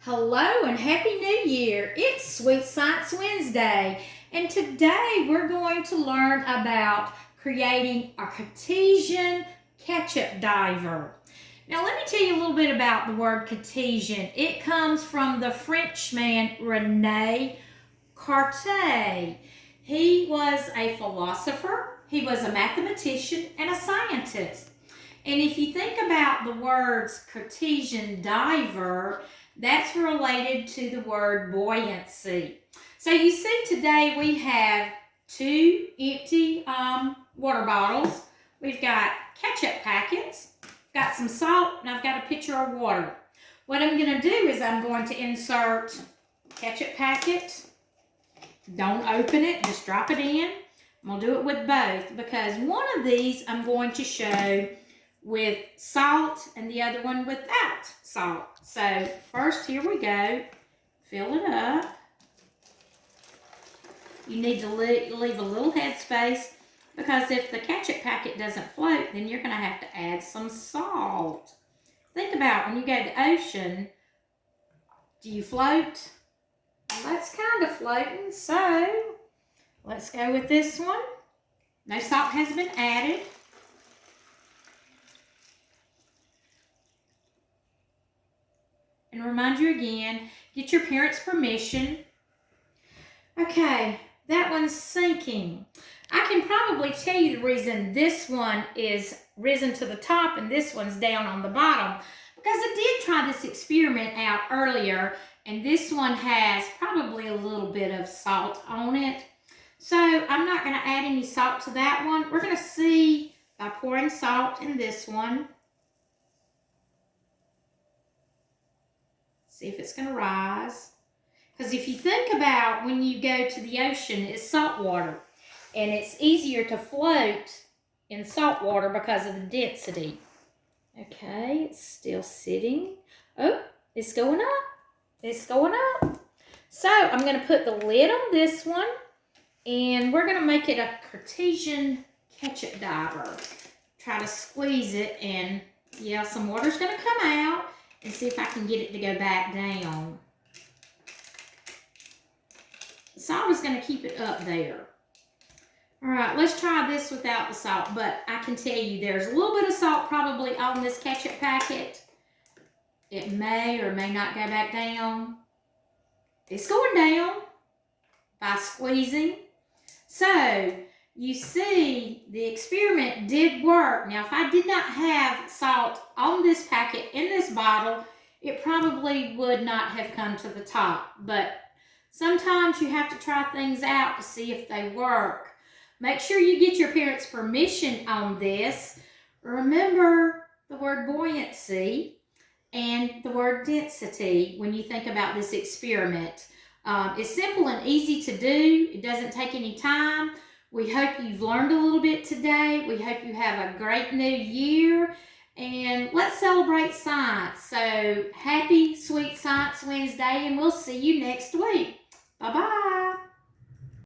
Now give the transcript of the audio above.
Hello and Happy New Year! It's Sweet Science Wednesday, and today we're going to learn about creating a Cartesian ketchup diver. Now let me tell you a little bit about the word Cartesian. It comes from the Frenchman René Descartes. He was a philosopher, he was a mathematician, and a scientist. And if you think about the words Cartesian diver, that's related to the word buoyancy. So you see today we have two empty water bottles. We've got ketchup packets, got some salt, and I've got a pitcher of water. What I'm going to do is I'm going to insert ketchup packet. Don't open it, just drop it in. I'm going to do it with both because one of these I'm going to show with salt and the other one without salt. So first, here we go. Fill it up. You need to leave a little headspace because if the ketchup packet doesn't float, then you're going to have to add some salt. Think about when you go to the ocean, do you float? Well, that's kind of floating, so let's go with this one. No salt has been added. And remind you again, get your parents' permission. Okay, that one's sinking. I can probably tell you the reason this one is risen to the top and this one's down on the bottom. Because I did try this experiment out earlier, and this one has probably a little bit of salt on it. So I'm not going to add any salt to that one. We're going to see by pouring salt in this one. See if it's going to rise. Because if you think about when you go to the ocean, it's salt water. And it's easier to float in salt water because of the density. Okay, it's still sitting. Oh, it's going up. It's going up. So I'm going to put the lid on this one. And we're going to make it a Cartesian ketchup diver. Try to squeeze it and yeah, some water's going to come out. And see if I can get it to go back down. The salt is going to keep it up there. All right, let's try this without the salt. But I can tell you there's a little bit of salt probably on this ketchup packet. It may or may not go back down. It's going down by squeezing. So you see, the experiment did work. Now, if I did not have salt on this packet in this bottle, it probably would not have come to the top. But sometimes you have to try things out to see if they work. Make sure you get your parents' permission on this. Remember the word buoyancy and the word density when you think about this experiment. It's simple and easy to do. It doesn't take any time. We hope you've learned a little bit today. We hope you have a great new year. And let's celebrate science. So happy Sweet Science Wednesday, and we'll see you next week. Bye-bye.